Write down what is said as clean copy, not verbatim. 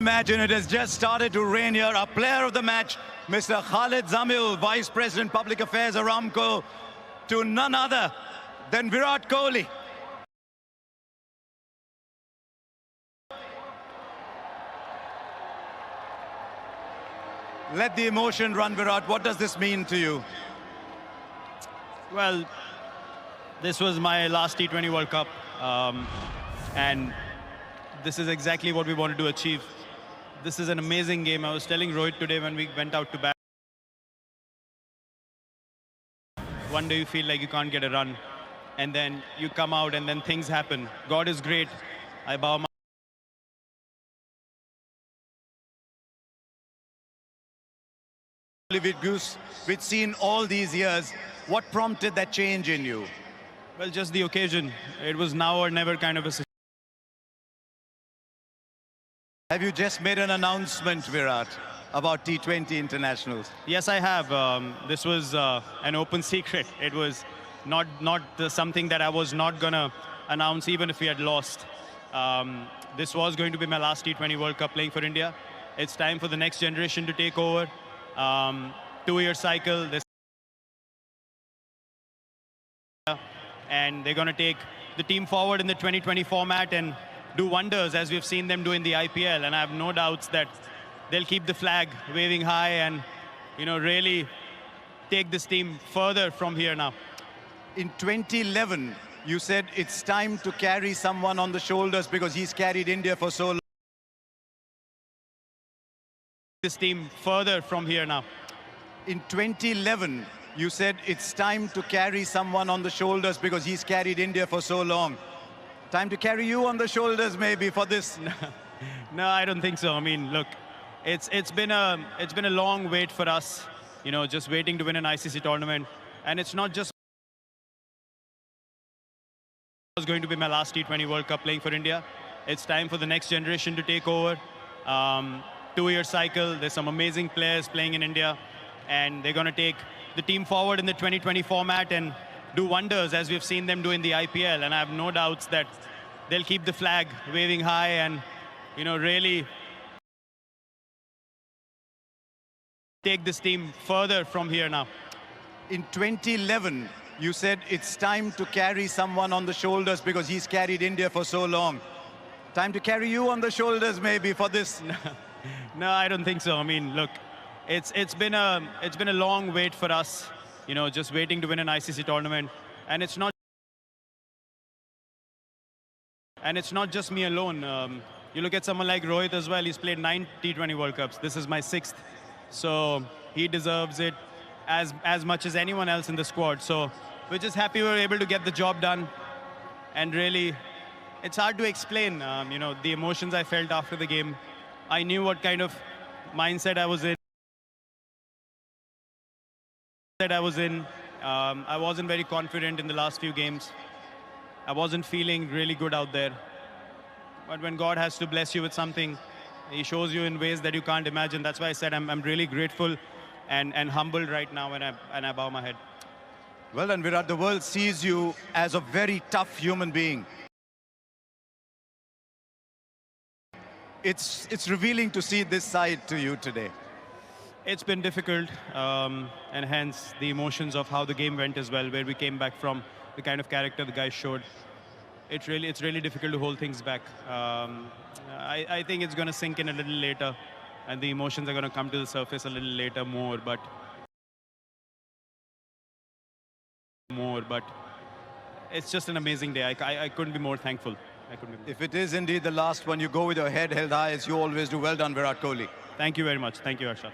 match, and it has just started to rain here. Our player of the match, Mr. Khalid Zamil, Vice President, Public Affairs, Aramco, to none other than Virat Kohli. Let the emotion run, Virat. What does this mean to you? Well, this was my last T20 World Cup, and this is exactly what we wanted to achieve. This is an amazing game. I was telling Rohit today when we went out to bat. One day you feel like you can't get a run, and then you come out and then things happen. God is great. I bow my With Goose, we've seen all these years. What prompted that change in you? Well, just the occasion. It was now or never kind of a situation. Have you just made an announcement, Virat, about T20 internationals? Yes, I have. This was an open secret. It was not something that I was not going to announce even if we had lost. This was going to be my last T20 World Cup playing for India. It's time for the next generation to take over. 2-year cycle. And they're going to take the team forward in the 2020 format and do wonders as we've seen them do in the IPL. And I have no doubts that they'll keep the flag waving high and, really take this team further from here now. In 2011, you said it's time to carry someone on the shoulders because he's carried India for so long. This team further from here now. In 2011, you said it's time to carry someone on the shoulders because he's carried India for so long. Time to carry you on the shoulders maybe for this. No, I don't think so. I mean, look, it's been a long wait for us, just waiting to win an ICC tournament. And it's not just it was going to be my last T20 World Cup playing for India. It's time for the next generation to take over. 2-year cycle. There's some amazing players playing in India, and they're going to take the team forward in the 2020 format and do wonders as we've seen them do in the IPL. And I have no doubts that they'll keep the flag waving high and, really take this team further from here now. In 2011, you said it's time to carry someone on the shoulders because he's carried India for so long. Time to carry you on the shoulders maybe for this. No, I don't think so. I mean, look, it's been a long wait for us, just waiting to win an ICC tournament, and it's not just me alone. You look at someone like Rohit as well. He's played 9 T20 World Cups. This is my 6th, so he deserves it as much as anyone else in the squad. So we're just happy we were able to get the job done, and really, it's hard to explain. The emotions I felt after the game. I knew what kind of mindset I was in. I wasn't very confident in the last few games. I wasn't feeling really good out there. But when God has to bless you with something, He shows you in ways that you can't imagine. That's why I said I'm really grateful and humbled right now, and I bow my head. Well done, Virat. The world sees you as a very tough human being. It's revealing to see this side to you today. It's been difficult, and hence the emotions of how the game went as well, where we came back from, the kind of character the guys showed. It's really difficult to hold things back. I think it's going to sink in a little later, and the emotions are going to come to the surface a little later more, but it's just an amazing day. I couldn't be more thankful. If it is indeed the last one, you go with your head held high as you always do. Well done, Virat Kohli. Thank you very much. Thank you, Harshad.